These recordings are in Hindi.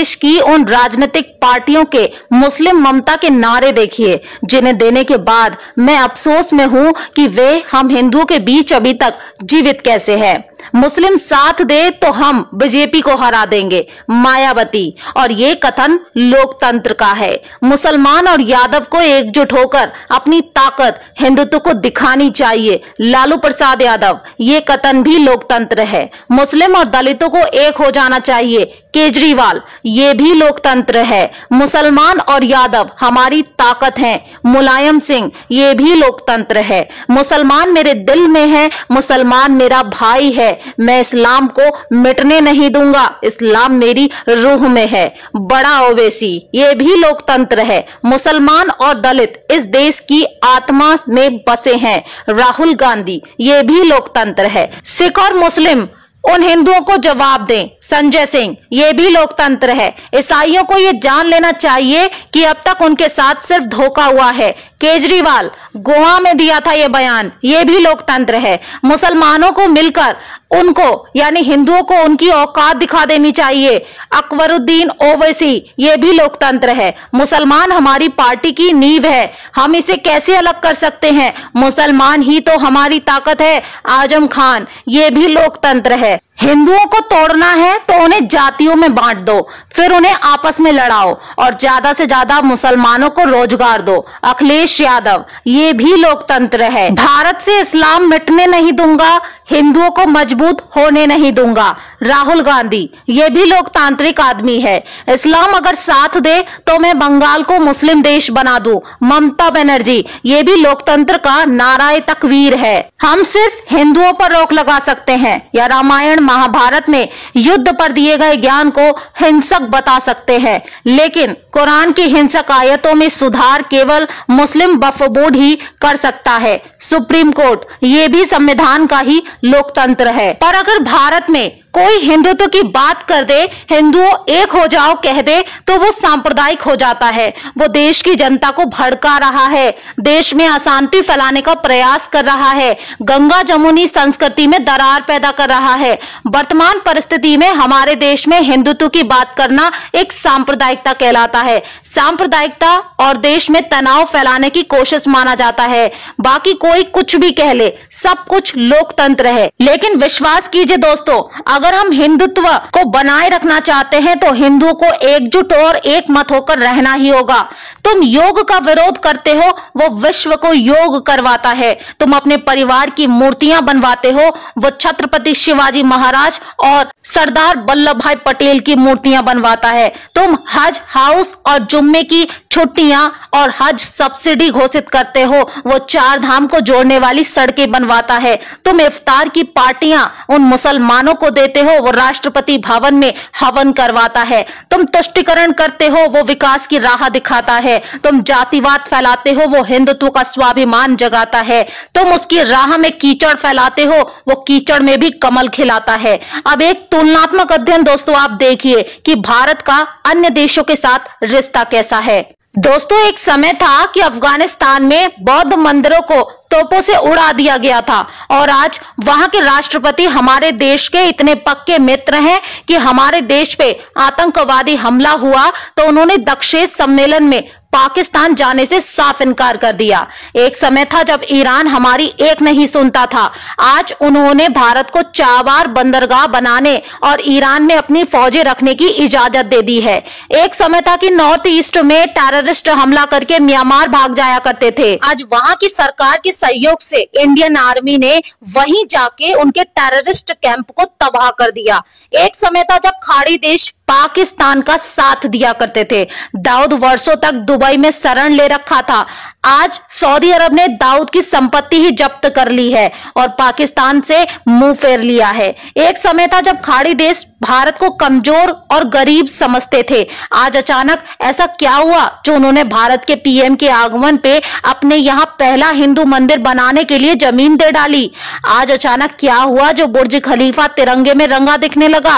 देश की उन राजनीतिक पार्टियों के मुस्लिम ममता के नारे देखिए, जिन्हें देने के बाद मैं अफसोस में हूं कि वे हम हिंदुओं के बीच अभी तक जीवित कैसे हैं। मुस्लिम साथ दे तो हम बीजेपी को हरा देंगे, मायावती। और ये कथन लोकतंत्र का है। मुसलमान और यादव को एकजुट होकर अपनी ताकत हिंदुत्व को दिखानी चाहिए, लालू प्रसाद यादव। ये कथन भी लोकतंत्र है। मुस्लिम और दलितों को एक हो जाना चाहिए, केजरीवाल। ये भी लोकतंत्र है। मुसलमान और यादव हमारी ताकत हैं, मुलायम सिंह। ये भी लोकतंत्र है। मुसलमान मेरे दिल में है, मुसलमान मेरा भाई है। मैं इस्लाम को मिटने नहीं दूंगा, इस्लाम मेरी रूह में है। बड़ा ओवैसी। ये भी लोकतंत्र है। मुसलमान और दलित इस देश की आत्मा में बसे हैं, राहुल गांधी। ये भी लोकतंत्र है। सिख और मुस्लिम उन हिंदुओं को जवाब दें, संजय सिंह। ये भी लोकतंत्र है। ईसाइयों को ये जान लेना चाहिए कि अब तक उनके साथ सिर्फ धोखा हुआ है, केजरीवाल। गोवा में दिया था ये बयान। ये भी लोकतंत्र है। मुसलमानों को मिलकर उनको यानी हिंदुओं को उनकी औकात दिखा देनी चाहिए, अकबरुद्दीन ओवैसी। ये भी लोकतंत्र है। मुसलमान हमारी पार्टी की नींव है, हम इसे कैसे अलग कर सकते हैं? मुसलमान ही तो हमारी ताकत है, आजम खान। ये भी लोकतंत्र है। हिंदुओं को तोड़ना है तो उन्हें जातियों में बांट दो, फिर उन्हें आपस में लड़ाओ और ज्यादा से ज्यादा मुसलमानों को रोजगार दो, अखिलेश यादव। ये भी लोकतंत्र है। भारत से इस्लाम मिटने नहीं दूंगा, हिंदुओं को मजबूत होने नहीं दूंगा, राहुल गांधी। ये भी लोकतांत्रिक आदमी है। इस्लाम अगर साथ दे तो मैं बंगाल को मुस्लिम देश बना दूं, ममता बनर्जी। ये भी लोकतंत्र का नाराए तकवीर है। हम सिर्फ हिंदुओं पर रोक लगा सकते हैं या रामायण महाभारत में युद्ध पर दिए गए ज्ञान को हिंसक बता सकते हैं, लेकिन कुरान की हिंसक आयतों में सुधार केवल मुस्लिम वक्फ बोर्ड ही कर सकता है, सुप्रीम कोर्ट। ये भी संविधान का ही लोकतंत्र है। पर अगर भारत में कोई हिंदुत्व की बात कर दे, हिंदुओं एक हो जाओ कह दे, तो वो सांप्रदायिक हो जाता है। वो देश की जनता को भड़का रहा है, देश में अशांति फैलाने का प्रयास कर रहा है, गंगा जमुनी संस्कृति में दरार पैदा कर रहा है। वर्तमान परिस्थिति में हमारे देश में हिंदुत्व की बात करना एक सांप्रदायिकता कहलाता है। सांप्रदायिकता और देश में तनाव फैलाने की कोशिश माना जाता है। बाकी कोई कुछ भी कह ले, सब कुछ लोकतंत्र है। लेकिन विश्वास कीजिए दोस्तों, अगर हम हिंदुत्व को बनाए रखना चाहते हैं तो हिंदुओं को एकजुट और एक मत होकर रहना ही होगा। तुम योग का विरोध करते हो, वो विश्व को योग करवाता है। तुम अपने परिवार की मूर्तियां बनवाते हो, वो छत्रपति शिवाजी महाराज और सरदार वल्लभ भाई पटेल की मूर्तियां बनवाता है। तुम हज हाउस और जुम्मे की छुट्टियां और हज सब्सिडी घोषित करते हो, वो चार धाम को जोड़ने वाली सड़कें बनवाता है। तुम इफ्तार की पार्टियां उन मुसलमानों को देते हो, वो राष्ट्रपति भवन में हवन करवाता है। तुम तुष्टिकरण करते हो, वो विकास की राह दिखाता है। तुम जातिवाद फैलाते हो, वो हिंदुत्व का स्वाभिमान जगाता है। तुम उसकी राह में कीचड़ फैलाते हो, वो कीचड़ में भी कमल खिलाता है। अब एक तुलनात्मक अध्ययन दोस्तों आप देखिए कि भारत का अन्य देशों के साथ रिश्ता कैसा है। दोस्तों एक समय था कि अफगानिस्तान में बौद्ध मंदिरों को तोपों से उड़ा दिया गया था और आज वहां के राष्ट्रपति हमारे देश के इतने पक्के मित्र हैं कि हमारे देश पे आतंकवादी हमला हुआ तो उन्होंने दक्षेश सम्मेलन में पाकिस्तान जाने से साफ इनकार कर दिया। एक समय था जब ईरान हमारी एक नहीं सुनता था, आज उन्होंने भारत को चाबार बंदरगाह बनाने और ईरान में अपनी फौजें रखने की इजाजत दे दी है। एक समय था कि नॉर्थ ईस्ट में टेररिस्ट हमला करके म्यांमार भाग जाया करते थे, आज वहां की सरकार के सहयोग से इंडियन आर्मी ने वहीं जाके उनके टेररिस्ट कैंप को तबाह कर दिया। एक समय था जब खाड़ी देश पाकिस्तान का साथ दिया करते थे, दाऊद वर्षों तक दुबई में शरण ले रखा था, आज सऊदी अरब ने दाऊद की संपत्ति ही जब्त कर ली है और पाकिस्तान से मुंह फेर लिया है। एक समय था जब खाड़ी देश भारत को कमजोर और गरीब समझते थे, आज अचानक ऐसा क्या हुआ जो उन्होंने भारत के पीएम के आगमन पे अपने यहाँ पहला हिंदू मंदिर बनाने के लिए जमीन दे डाली। आज अचानक क्या हुआ जो बुर्ज खलीफा तिरंगे में रंगा दिखने लगा।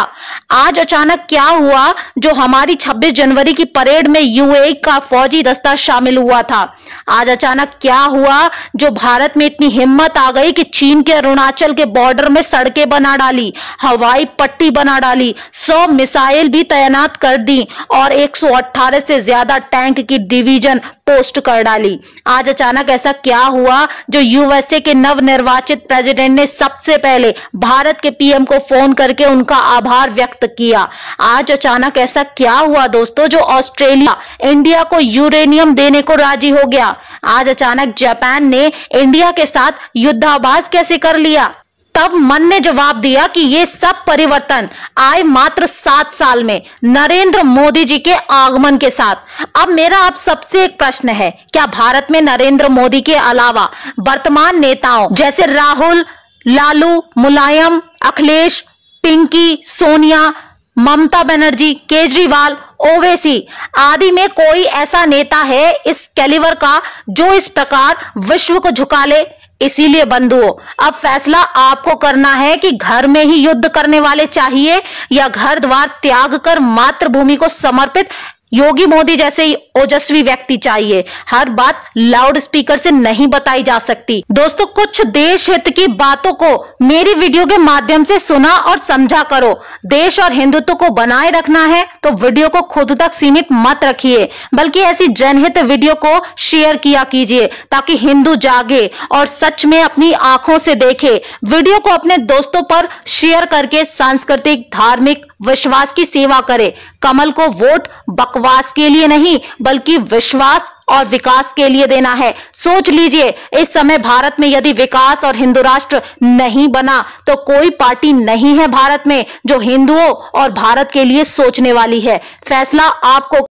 आज अचानक क्या हुआ जो हमारी 26 जनवरी की परेड में यूएई का फौजी दस्ता शामिल हुआ था। आज अचानक क्या हुआ जो भारत में इतनी हिम्मत आ गई कि चीन के अरुणाचल के बॉर्डर में सड़कें बना डाली, हवाई पट्टी बना डाली, 100 मिसाइल भी तैनात कर दी और 118 से ज्यादा टैंक की डिवीजन पोस्ट कर डाली। आज अचानक ऐसा क्या हुआ जो यूएसए के नवनिर्वाचित प्रेसिडेंट ने सबसे पहले भारत के पीएम को फोन करके उनका आभार व्यक्त किया। आज अचानक ऐसा क्या हुआ दोस्तों जो ऑस्ट्रेलिया इंडिया को यूरेनियम देने को राजी हो गया। आज अचानक जापान ने इंडिया के साथ युद्धाभ्यास कैसे कर लिया। तब मन ने जवाब दिया कि ये सब परिवर्तन आए मात्र 7 साल में नरेंद्र मोदी जी के आगमन के साथ। अब मेरा आप सबसे एक प्रश्न है, क्या भारत में नरेंद्र मोदी के अलावा वर्तमान नेताओं जैसे राहुल, लालू, मुलायम, अखिलेश, पिंकी, सोनिया, ममता बनर्जी, केजरीवाल, ओवैसी आदि में कोई ऐसा नेता है इस कैलिबर का जो इस प्रकार विश्व को झुका ले? इसीलिए बंधुओं, अब फैसला आपको करना है कि घर में ही युद्ध करने वाले चाहिए या घर द्वार त्याग कर मातृभूमि को समर्पित योगी मोदी जैसे ही ओजस्वी व्यक्ति चाहिए। हर बात लाउड स्पीकर से नहीं बताई जा सकती। दोस्तों, कुछ देश हित की बातों को मेरी वीडियो के माध्यम से सुना और समझा करो। देश और हिंदुत्व को बनाए रखना है तो वीडियो को खुद तक सीमित मत रखिए, बल्कि ऐसी जनहित वीडियो को शेयर किया कीजिए ताकि हिंदू जागे और सच में अपनी आंखों से देखे। वीडियो को अपने दोस्तों पर शेयर करके सांस्कृतिक, धार्मिक विश्वास की सेवा करे। कमल को वोट बकवास के लिए नहीं बल्कि विश्वास और विकास के लिए देना है। सोच लीजिए, इस समय भारत में यदि विकास और हिंदू राष्ट्र नहीं बना तो कोई पार्टी नहीं है भारत में जो हिंदुओं और भारत के लिए सोचने वाली है। फैसला आपको